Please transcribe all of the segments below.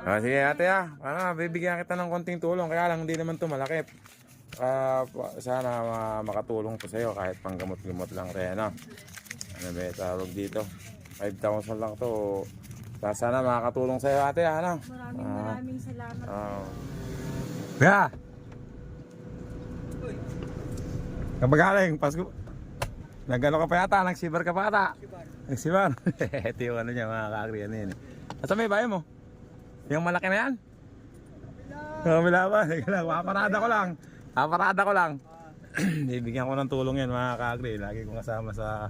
Sige ate bibigyan kita ng konting tulong. Kaya lang hindi naman ito malaki. Sana makatulong po sa'yo kahit panggamot-gamot lang rin. Ano ba tawag dito? 5,000 lang to. Sana makakatulong sa'yo ate. Maraming salamat. Kaya kabagaling Pasko. Nagano ka pa yata? Nagsibar ka pa yata? Nagsibar? Ito yung ano niya mga kaagri. Ano yun eh. Asa may bayo mo? Yung malaki na yan? Kabila ba? Paparada ko lang. Bibigyan ko ng tulong yan mga kaagri. Lagi kong kasama sa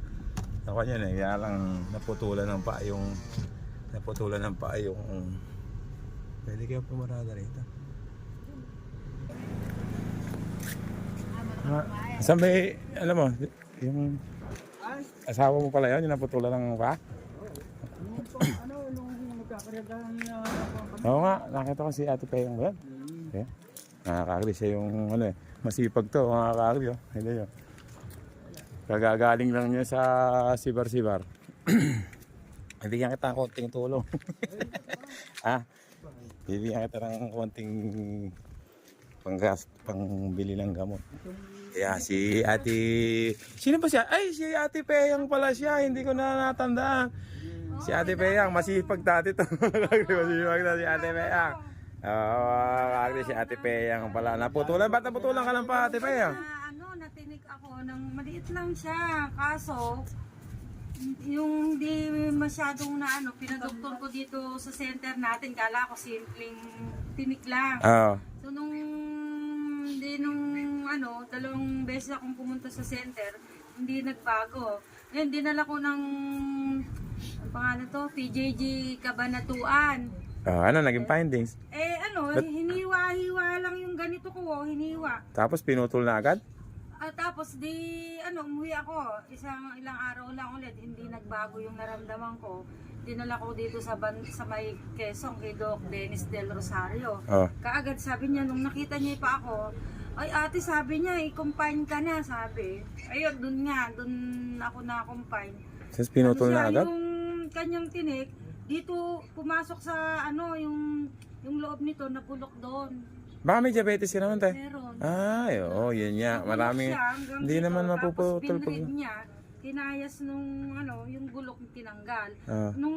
kanya eh. Kaya lang naputulan ng pa yung pwede kayo pumarada rito. Saan may, alam mo, yung asawa mo pala yun, yung naputulan ng pa? Oo nga, nakita ko si Ate Peyong ba yan? Okay. Nakakagri siya yung masipag to, nakakagri oh. Hindi yun. Kagagaling lang niya sa sibar-sibar. Bibigyan kita ng konting tulong. Bibigyan kita ng konting pangbili ng gamot. Kaya si Ate... Sino ba siya? Ay, si Ate Peyang pala siya. Hindi ko na natandaan. Si Ate Peyang, masipag dati to. Masipag dati si Ate Peyang. Si Ate Peyang pala. Naputulan? Ba't naputulan ka lang pa, Ate Peyang? Natinig ako ng maliit lang siya. Kaso, yung di masyadong pinadoktor ko dito sa center natin. Kala ko simpleng tinik lang. So, nung dalawang beses akong pumunta sa center, hindi nagbago. Ngayon, dinala ko ng, ang pangalan to, PJG Cabanatuan. Ano naging findings? Hiniwa-hiwa lang yung ganito ko, hiniwa. Tapos pinutol na agad? Tapos umuwi ako. Ilang araw lang ulit, hindi nagbago yung naramdaman ko. Dinala ko dito sa may Quezon kay Doc Dennis Del Rosario. Kaagad sabi niya, nung nakita niya pa ako, ay ate, sabi niya, i-confine ka na, sabi. Ayun, dun ako na-confine. Tapos pinutol na agad? Yung kanyang tinik, dito pumasok sa yung loob nito, napulok doon. Baka may diabetes ka naman tayo? Meron. Yun nga. Marami. Hindi naman mapuputol. Tapos pinread niya, kinayas yung gulok tinanggal. Nung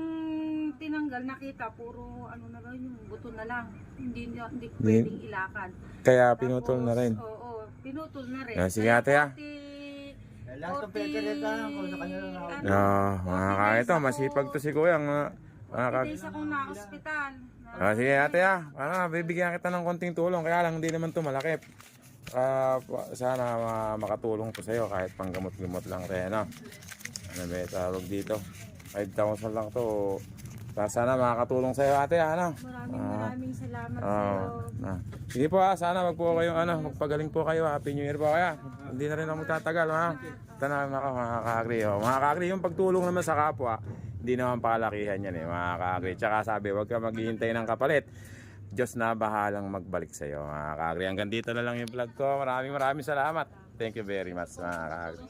tinanggal, nakita, puro na rin, yung buto na lang. Hindi pwedeng ilakad. Kaya pinutol na rin? Oo, pinutol na rin. Sige ate ito, masipag to si Kuya. Days akong na-hospital. Sige ate bibigyan kita ng konting tulong. Kaya lang hindi naman to malaki. Sana makatulong po sa'yo kahit panggamot-gamot lang rin. Ano ba tawag dito? 5,000 lang to. Sana makakatulong sa'yo ate. Maraming salamat sa'yo. Sige po sana wag po kayong magpagaling po kayo. Happy New Year po kaya. Hindi na rin ako magtatagal mga kaagri. Mga kaagri, yung pagtulong naman sa kapwa, hindi naman pakalakihan yan mga kaagri. Tsaka sabi, wag ka maghihintay ng kapalit. Diyos na bahalang magbalik sa iyo mga kaagri. Hanggang dito na lang yung vlog ko. Maraming salamat. Thank you very much mga kaagri.